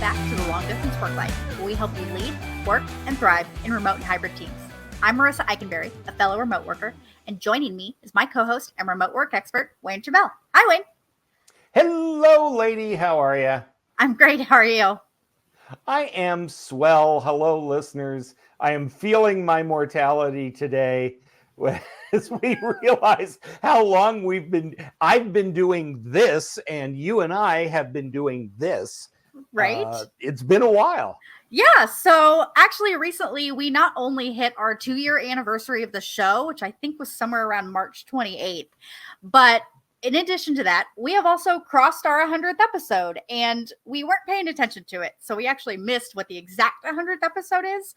back to the Long-Distance Worklife, where we help you lead, work, and thrive in remote and hybrid teams. I'm Marisa Eikenberry, a fellow remote worker, and joining me is my co-host and remote work expert, Wayne Turmel. Hi, Wayne. Hello, lady. How are you? I'm great. How are you? I am swell. Hello, listeners. I am feeling my mortality today as we realize how long I've been doing this, and you and I have been doing this. Right? It's been a while. Yeah. So actually, recently, we not only hit our 2-year anniversary of the show, which I think was somewhere around March 28th, but in addition to that, we have also crossed our 100th episode, and we weren't paying attention to it. So we actually missed what the exact 100th episode is,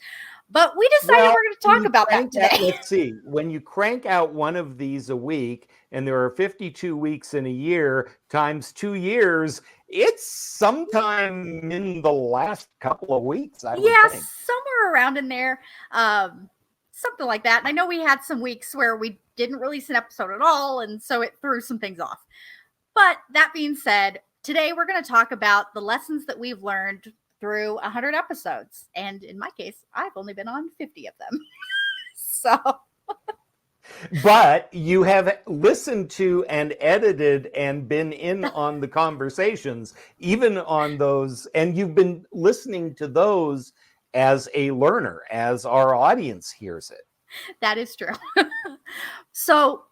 but we decided we're going to talk about that today. Let's see. When you crank out one of these a week, and there are 52 weeks in a year times 2 years, it's sometime in the last couple of weeks, I would think. Somewhere around in there. Something like that. And I know we had some weeks where we didn't release an episode at all, and so it threw some things off. But that being said, today we're going to talk about the lessons that we've learned through 100 episodes. And in my case, I've only been on 50 of them. So. But you have listened to and edited and been in on the conversations, even on those, and you've been listening to those as a learner, as our audience hears it. That is true. So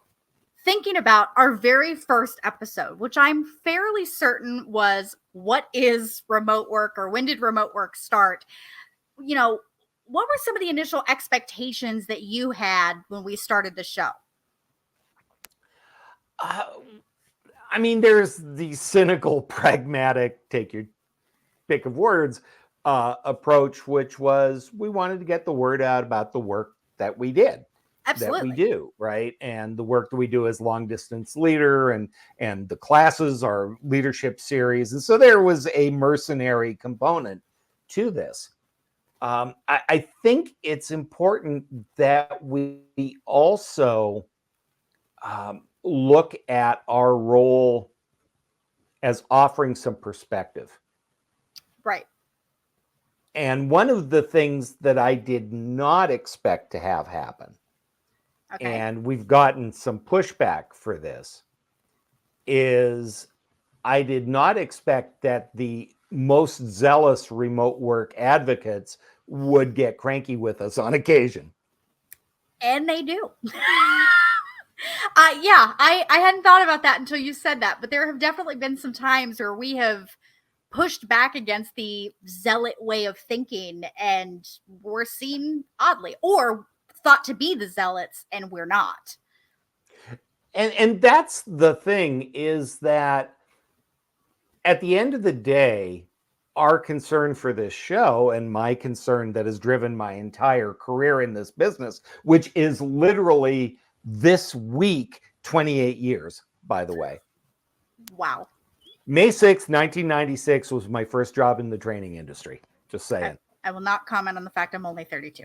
thinking about our very first episode, which I'm fairly certain was what is remote work, or when did remote work start? You know, what were some of the initial expectations that you had when we started the show? I mean, there's the cynical, pragmatic, take your pick of words, approach, which was we wanted to get the word out about the work that we did. Absolutely. That we do, right? And the work that we do as long distance leader, and the classes, our leadership series. And so there was a mercenary component to this. I think it's important that we also look at our role as offering some perspective. Right. And one of the things that I did not expect to have happen, and we've gotten some pushback for this, is I did not expect that the most zealous remote work advocates would get cranky with us on occasion. And they do. I hadn't thought about that until you said that, but there have definitely been some times where we have pushed back against the zealot way of thinking, and we're seen oddly, or thought to be the zealots, and we're not. And that's the thing, is that at the end of the day, our concern for this show, and my concern that has driven my entire career in this business, which is literally this week, 28 years, by the way. Wow. May 6th, 1996 was my first job in the training industry. Just saying. I will not comment on the fact I'm only 32.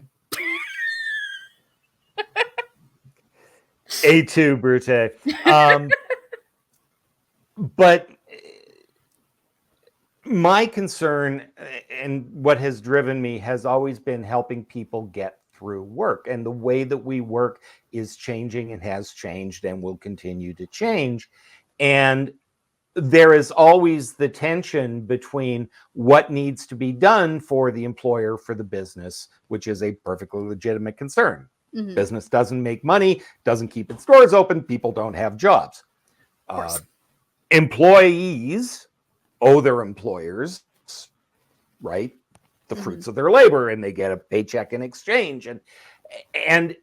A2, Brute. But my concern and what has driven me has always been helping people get through work. And the way that we work is changing, and has changed, and will continue to change. And there is always the tension between what needs to be done for the employer, for the business, which is a perfectly legitimate concern. Mm-hmm. Business doesn't make money, doesn't keep its doors open, people don't have jobs. Employees owe their employers, right, the fruits of their labor, and they get a paycheck in exchange. And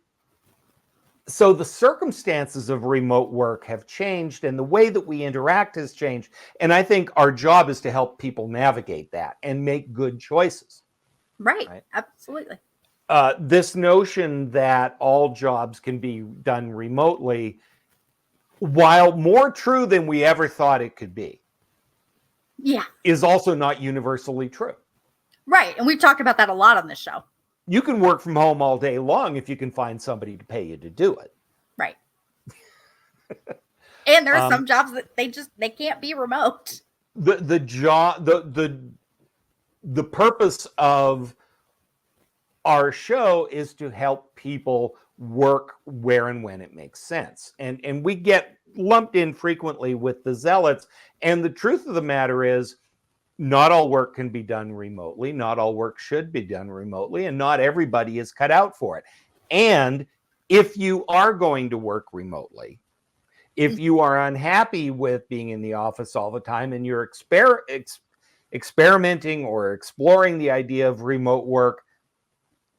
so the circumstances of remote work have changed, and the way that we interact has changed. And I think our job is to help people navigate that and make good choices. Right? Absolutely. This notion that all jobs can be done remotely, while more true than we ever thought it could be, is also not universally true. Right. And we've talked about that a lot on this show. You can work from home all day long if you can find somebody to pay you to do it. Right. And there are some jobs that they can't be remote. The the purpose of our show is to help people work where and when it makes sense. And we get lumped in frequently with the zealots. And the truth of the matter is, not all work can be done remotely. Not all work should be done remotely. And not everybody is cut out for it. And if you are going to work remotely, if you are unhappy with being in the office all the time and you're experimenting or exploring the idea of remote work,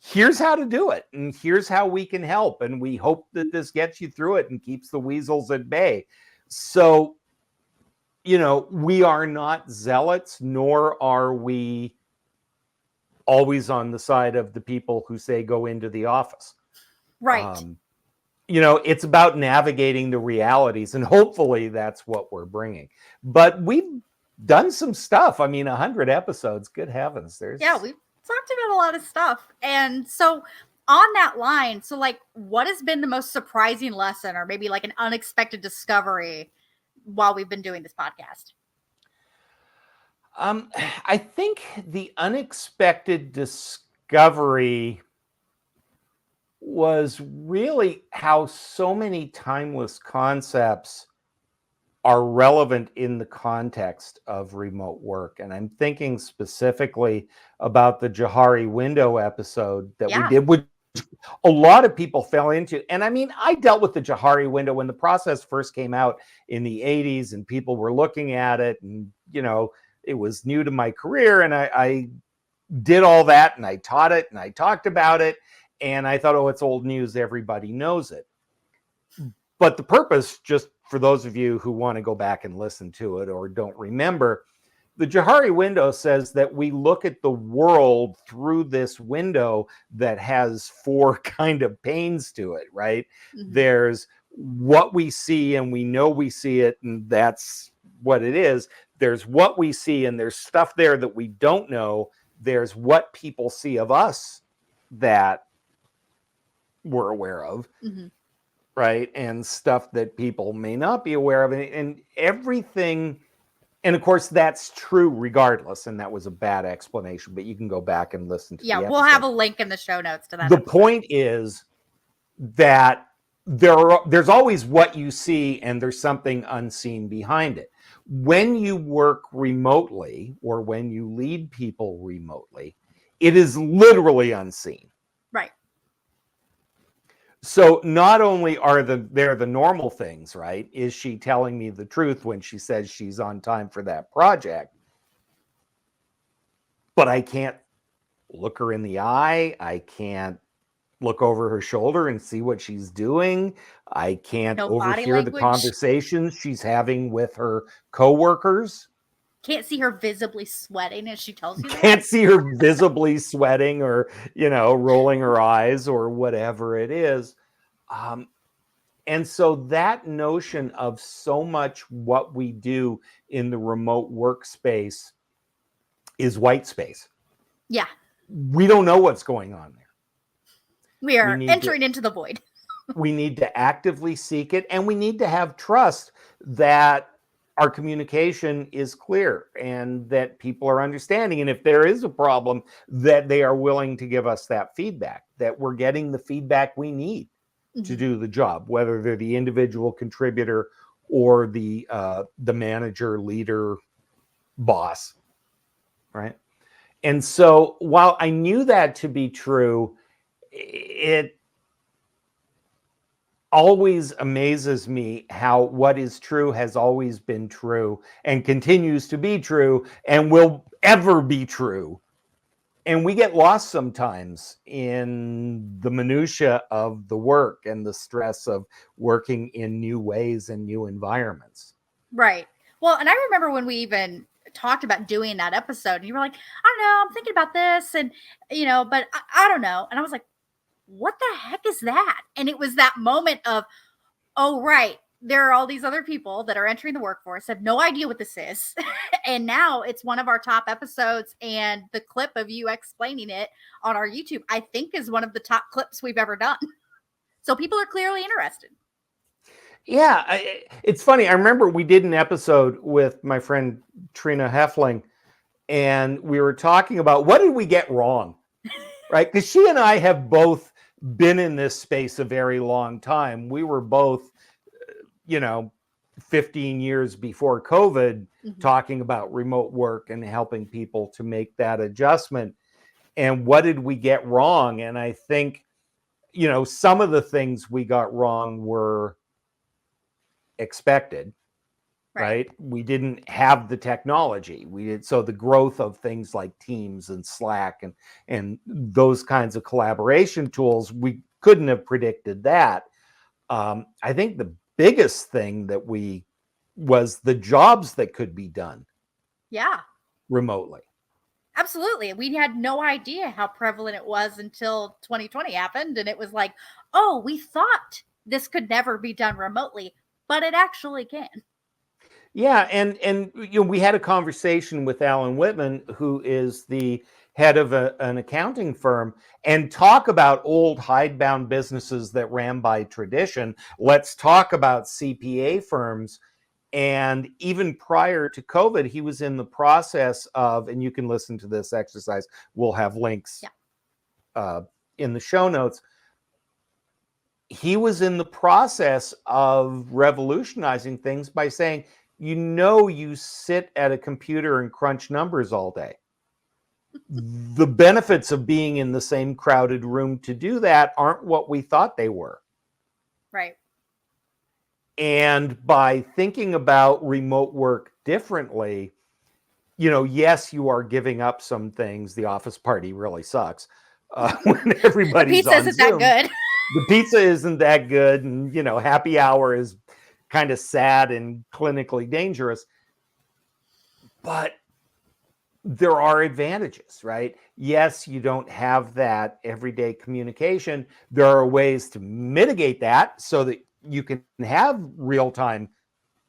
here's how to do it. And here's how we can help. And we hope that this gets you through it and keeps the weasels at bay. So, we are not zealots, nor are we always on the side of the people who say go into the office. Right. It's about navigating the realities, and hopefully that's what we're bringing. But we've done some stuff. 100 episodes, good heavens. We've talked about a lot of stuff. And so on that line, so what has been the most surprising lesson, or maybe an unexpected discovery while we've been doing this podcast? I think the unexpected discovery was really how so many timeless concepts are relevant in the context of remote work. And I'm thinking specifically about the Johari window episode that we did, which a lot of people fell into. And I dealt with the Johari window when the process first came out in the 80s and people were looking at it, and, it was new to my career, and I did all that, and I taught it, and I talked about it, and I thought, oh, it's old news. Everybody knows it. But the purpose, just for those of you who want to go back and listen to it or don't remember, the Johari window says that we look at the world through this window that has 4 kind of panes to it, right? Mm-hmm. There's what we see, and we know we see it, and that's what it is. There's what we see, and there's stuff there that we don't know. There's what people see of us that we're aware of, right? And stuff that people may not be aware of, and everything. And of course, that's true regardless. And that was a bad explanation, but you can go back and listen to the episode. We'll have a link in the show notes to that. The point is that there's always what you see, and there's something unseen behind it. When you work remotely, or when you lead people remotely, it is literally unseen. Right. So not only are there the normal things, right? Is she telling me the truth when she says she's on time for that project? But I can't look her in the eye. I can't look over her shoulder and see what she's doing. I can't overhear the conversations she's having with her coworkers. Can't see her visibly sweating as she tells you that. Can't see her visibly sweating, or, rolling her eyes, or whatever it is. And so that notion of so much what we do in the remote workspace is white space. Yeah. We don't know what's going on there. We are entering into the void. We need to actively seek it, and we need to have trust that our communication is clear and that people are understanding. And if there is a problem, that they are willing to give us that feedback, that we're getting the feedback we need to do the job, whether they're the individual contributor or the manager, leader, boss, right? And so while I knew that to be true, it always amazes me how what is true has always been true and continues to be true and will ever be true. And we get lost sometimes in the minutia of the work and the stress of working in new ways and new environments. Right. Well, and I remember when we even talked about doing that episode, and you were like, I don't know, I'm thinking about this, and, but I don't know. And I was like, what the heck is that? And it was that moment of, oh, right, there are all these other people that are entering the workforce, have no idea what this is. And now it's one of our top episodes, and the clip of you explaining it on our YouTube, I think, is one of the top clips we've ever done. So people are clearly interested. Yeah, it's funny. I remember we did an episode with my friend Trina Heffling, and we were talking about what did we get wrong, right? Because she and I have both been in this space a very long time. We were both, 15 years before COVID, talking about remote work and helping people to make that adjustment. And what did we get wrong? And I think, some of the things we got wrong were expected, right? We didn't have the technology. So the growth of things like Teams and Slack and those kinds of collaboration tools, we couldn't have predicted that. I think the biggest thing that was the jobs that could be done remotely. Absolutely. We had no idea how prevalent it was until 2020 happened. And it was like, oh, we thought this could never be done remotely, but it actually can. Yeah. And we had a conversation with Alan Whitman, who is the head of an accounting firm, and talk about old hidebound businesses that ran by tradition. Let's talk about CPA firms. And even prior to COVID, he was in the process of, and you can listen to this exercise, we'll have links in the show notes. He was in the process of revolutionizing things by saying, you sit at a computer and crunch numbers all day. The benefits of being in the same crowded room to do that aren't what we thought they were. Right. And by thinking about remote work differently, yes, you are giving up some things. The office party really sucks when everybody's the pizza on isn't Zoom. that good. The pizza isn't that good, and happy hour is kind of sad and clinically dangerous. But there are advantages, right? Yes, you don't have that everyday communication. There are ways to mitigate that so that you can have real-time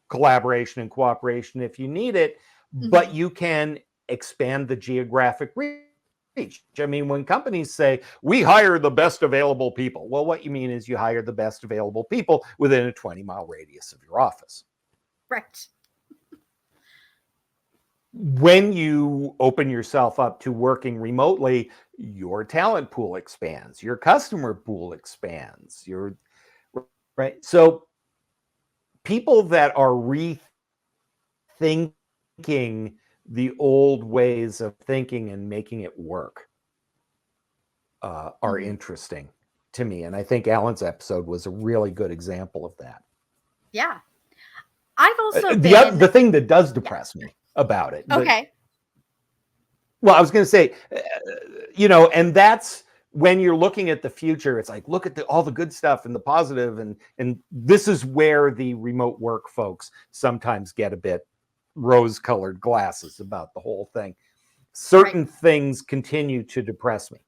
collaboration and cooperation if you need it, but you can expand the geographic reach. I mean, when companies say, we hire the best available people, well, what you mean is you hire the best available people within a 20-mile radius of your office. Right. When you open yourself up to working remotely, your talent pool expands, your customer pool expands, right? So people that are rethinking the old ways of thinking and making it work are interesting to me. And I think Alan's episode was a really good example of that. Yeah. I've also the thing that does depress me about it. Okay. Well, I was going to say, and that's when you're looking at the future, it's like, look at all the good stuff and the positive. And this is where the remote work folks sometimes get a bit rose-colored glasses about the whole thing. Certain things continue to depress me.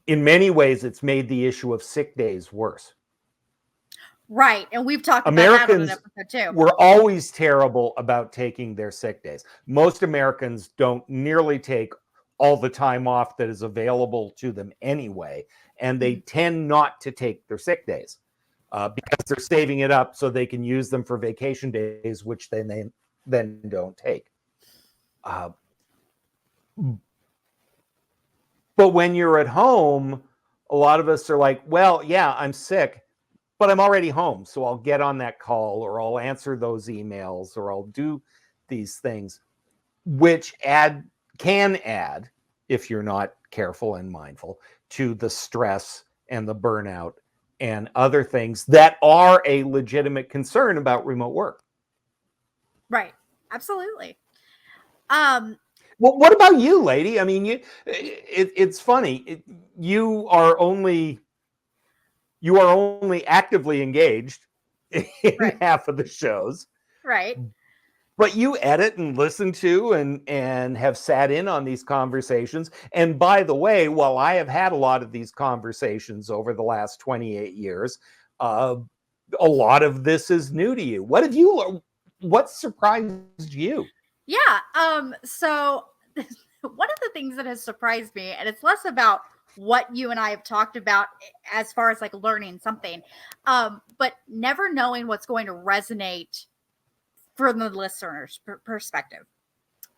In many ways, it's made the issue of sick days worse. Right. And we've talked about that on an episode too. We're always terrible about taking their sick days. Most Americans don't nearly take all the time off that is available to them anyway. And they tend not to take their sick days because they're saving it up so they can use them for vacation days, which they then don't take. But when you're at home, a lot of us are like, well, yeah, I'm sick, but I'm already home. So I'll get on that call, or I'll answer those emails, or I'll do these things, which can add, if you're not careful and mindful, to the stress and the burnout and other things that are a legitimate concern about remote work. Right. Absolutely. Well, what about you, lady? I mean, it's funny. You are only actively engaged in half of the shows. Right. But you edit and listen to and have sat in on these conversations. And by the way, while I have had a lot of these conversations over the last 28 years, a lot of this is new to you. What surprised you? Yeah. So one of the things that has surprised me, and it's less about what you and I have talked about as far as like learning something, but never knowing what's going to resonate from the listener's perspective.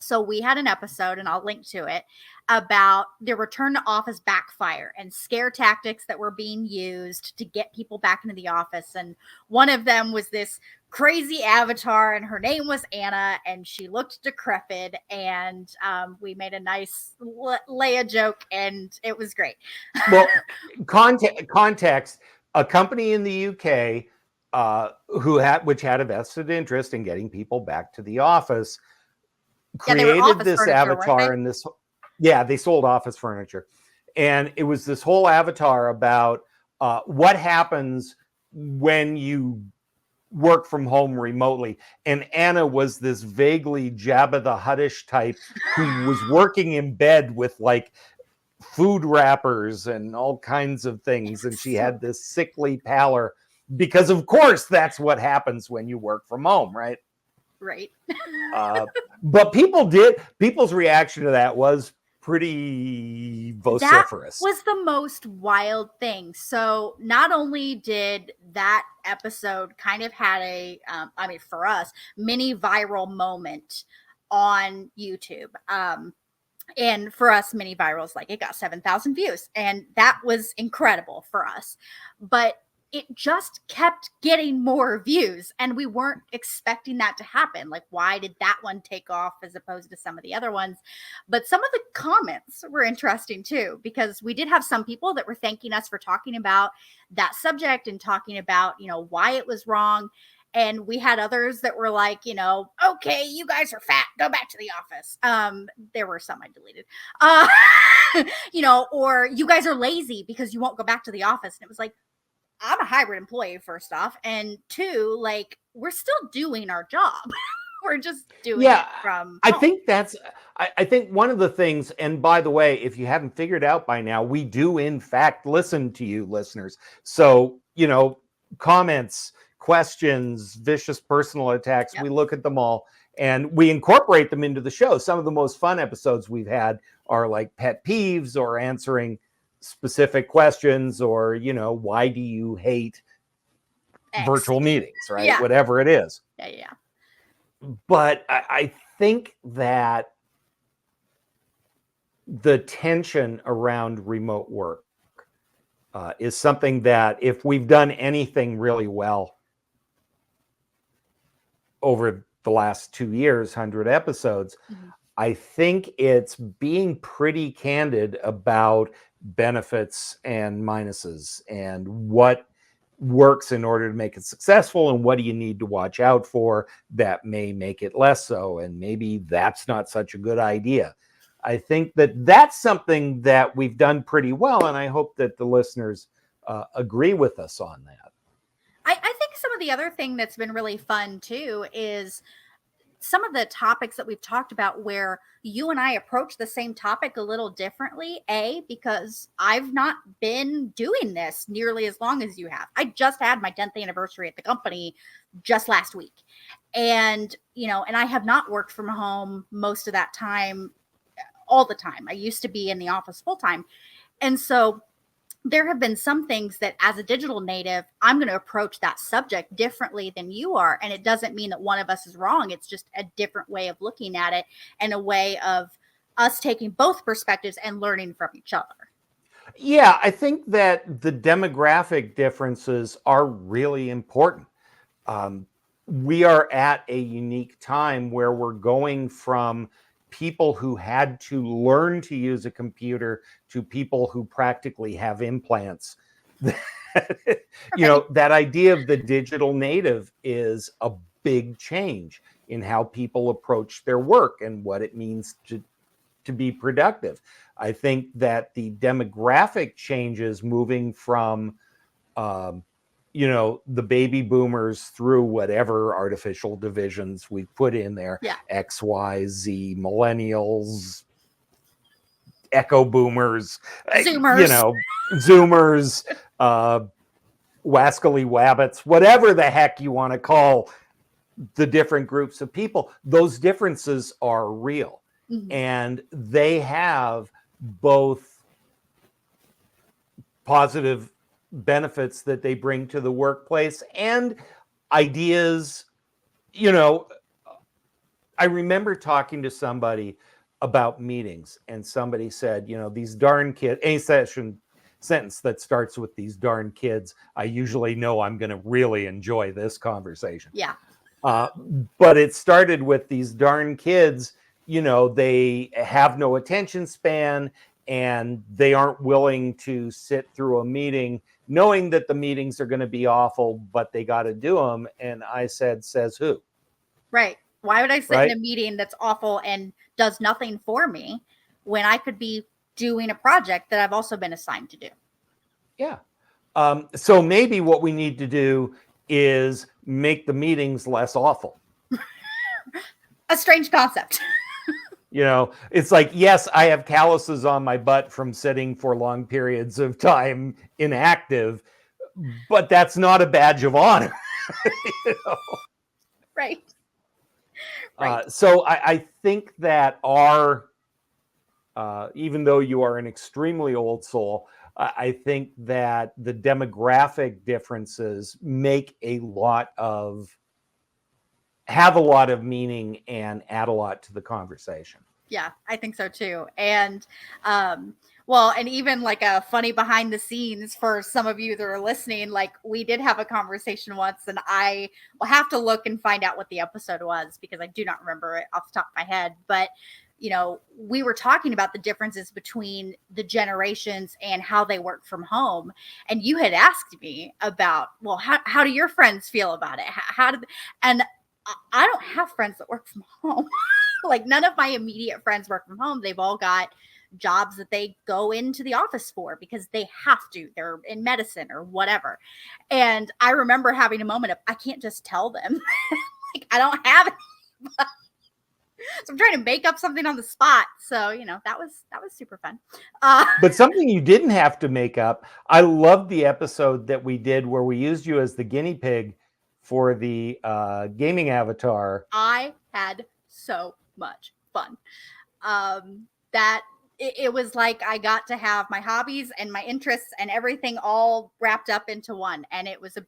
So we had an episode, and I'll link to it, about the return to office backfire and scare tactics that were being used to get people back into the office. And one of them was this crazy avatar, and her name was Anna, and she looked decrepit. And we made a nice Leia joke, and it was great. Well, context: a company in the UK which had a vested interest in getting people back to the office created this avatar and this. Yeah, they sold office furniture, and it was this whole avatar about what happens when you work from home remotely. And Anna was this vaguely Jabba the Huttish type who was working in bed with like food wrappers and all kinds of things, and she had this sickly pallor because, of course, that's what happens when you work from home, right? Right. But people's reaction to that was pretty vociferous. That was the most wild thing. So not only did that episode kind of had a, for us, mini viral moment on YouTube. And for us, mini virals, like, it got 7,000 views, and that was incredible for us. But it just kept getting more views, and we weren't expecting that to happen. Like, why did that one take off as opposed to some of the other ones? But some of the comments were interesting too, because we did have some people that were thanking us for talking about that subject and talking about, why it was wrong. And we had others that were like, okay, you guys are fat, go back to the office. There were some I deleted, or you guys are lazy because you won't go back to the office. And it was like, I'm a hybrid employee, first off. And two, like, we're still doing our job. We're just doing it from home. I think one of the things, and by the way, if you haven't figured out by now, we do in fact listen to you listeners. So, comments, questions, vicious personal attacks, we look at them all and we incorporate them into the show. Some of the most fun episodes we've had are like pet peeves or answering specific questions, or why do you hate virtual meetings, right? Yeah. Whatever it is. Yeah. But I think that the tension around remote work is something that, if we've done anything really well over the last 2 years, 100 episodes, I think it's being pretty candid about benefits and minuses and what works in order to make it successful and what do you need to watch out for that may make it less so, and maybe that's not such a good idea. I think that that's something that we've done pretty well, and I hope that the listeners agree with us on that. I think some of the other thing that's been really fun too is some of the topics that we've talked about where you and I approach the same topic a little differently. Because I've not been doing this nearly as long as you have. I just had my 10th anniversary at the company just last week. And, and I have not worked from home most of that time, all the time. I used to be in the office full time. And so there have been some things that, as a digital native, I'm going to approach that subject differently than you are. And it doesn't mean that one of us is wrong. It's just a different way of looking at it, and a way of us taking both perspectives and learning from each other. Yeah, I think that the demographic differences are really important. We are at a unique time where we're going from people who had to learn to use a computer to people who practically have implants. That idea of the digital native is a big change in how people approach their work and what it means to be productive. I think that the demographic changes, moving from the baby boomers through whatever artificial divisions we've put in there, X, Y, Z, millennials, echo boomers, Zoomers, Zoomers, wascally wabbits, whatever the heck you want to call the different groups of people. Those differences are real. And they have both positive benefits that they bring to the workplace and ideas. I remember talking to somebody about meetings, and somebody said, these darn kids, any sentence that starts with these darn kids, I usually know I'm going to really enjoy this conversation. Yeah. But it started with these darn kids, they have no attention span, and they aren't willing to sit through a meeting knowing that the meetings are going to be awful, but they got to do them. And I said, says who? Right. Why would I sit Right? in a meeting that's awful and does nothing for me when I could be doing a project that I've also been assigned to do? Yeah. So maybe what we need to do is make the meetings less awful. A strange concept. It's like, yes, I have calluses on my butt from sitting for long periods of time inactive, but that's not a badge of honor. Right. So I think that even though you are an extremely old soul, I think that the demographic differences have a lot of meaning and add a lot to the conversation. Yeah, I think so too. And and even like a funny behind the scenes for some of you that are listening, like we did have a conversation once, and I will have to look and find out what the episode was because I do not remember it off the top of my head. But we were talking about the differences between the generations and how they work from home. And you had asked me about, well, how do your friends feel about it? And I don't have friends that work from home. Like none of my immediate friends work from home. They've all got jobs that they go into the office for because they have to. They're in medicine or whatever. And I remember having a moment of, I can't just tell them. Like I don't have it. So I'm trying to make up something on the spot. So, that was super fun. But something you didn't have to make up. I loved the episode that we did where we used you as the guinea pig for the gaming avatar. I had so much fun. That it was like I got to have my hobbies and my interests and everything all wrapped up into one. And it was a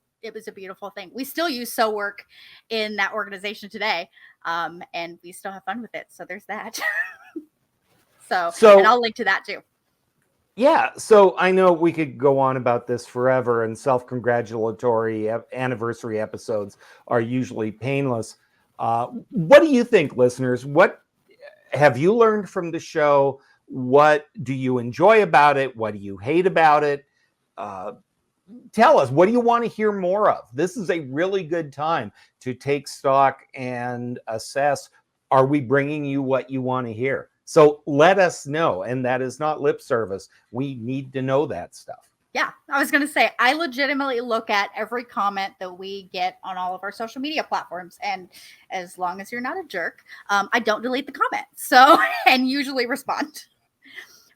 beautiful thing. We still use So Work in that organization today. And we still have fun with it. So there's that. So and I'll link to that too. Yeah. So I know we could go on about this forever, and self-congratulatory anniversary episodes are usually painless. What do you think, listeners? What have you learned from the show? What do you enjoy about it? What do you hate about it? Tell us, what do you want to hear more of? This is a really good time to take stock and assess, are we bringing you what you want to hear? So let us know. And that is not lip service. We need to know that stuff. Yeah, I was going to say, I legitimately look at every comment that we get on all of our social media platforms. And as long as you're not a jerk, I don't delete the comment. So, and usually respond.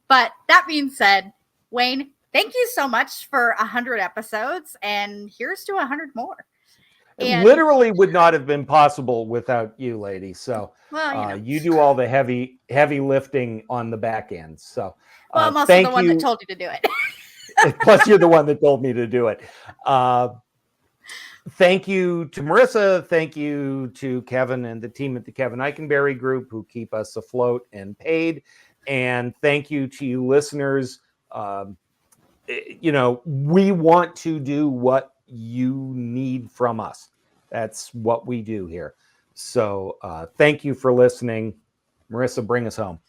But that being said, Wayne, thank you so much for 100 episodes. And here's to 100 more. It literally would not have been possible without you, lady. So you do all the heavy lifting on the back end. So I'm also the one that told you to do it. Plus, you're the one that told me to do it. Thank you to Marisa. Thank you to Kevin and the team at the Kevin Eikenberry Group who keep us afloat and paid. And thank you to you listeners. We want to do what you need from us. That's what we do here. So thank you for listening. Marisa, bring us home.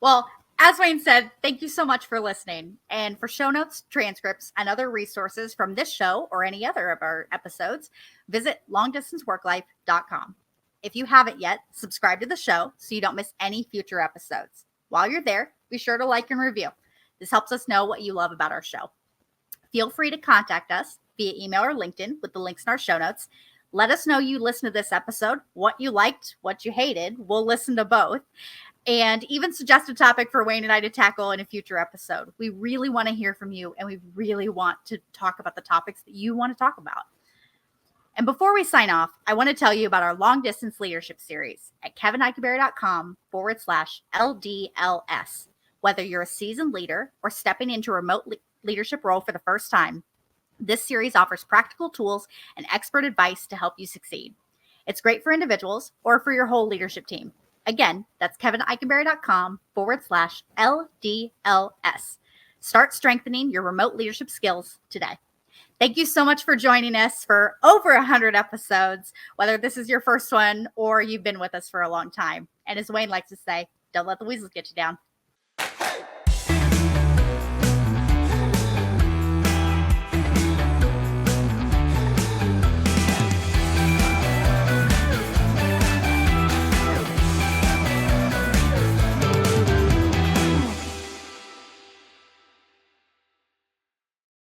Well, as Wayne said, thank you so much for listening. And for show notes, transcripts, and other resources from this show or any other of our episodes, visit longdistanceworklife.com. If you haven't yet, subscribe to the show so you don't miss any future episodes. While you're there, be sure to like and review. This helps us know what you love about our show. Feel free to contact us via email or LinkedIn with the links in our show notes. Let us know you listened to this episode, what you liked, what you hated. We'll listen to both. And even suggest a topic for Wayne and I to tackle in a future episode. We really want to hear from you, and we really want to talk about the topics that you want to talk about. And before we sign off, I want to tell you about our long distance leadership series at kevineikenberry.com/LDLS. Whether you're a seasoned leader or stepping into a remote leadership role for the first time, this series offers practical tools and expert advice to help you succeed. It's great for individuals or for your whole leadership team. Again, that's kevineikenberry.com/LDLS. Start strengthening your remote leadership skills today. Thank you so much for joining us for over 100 episodes, whether this is your first one or you've been with us for a long time. And as Wayne likes to say, don't let the weasels get you down.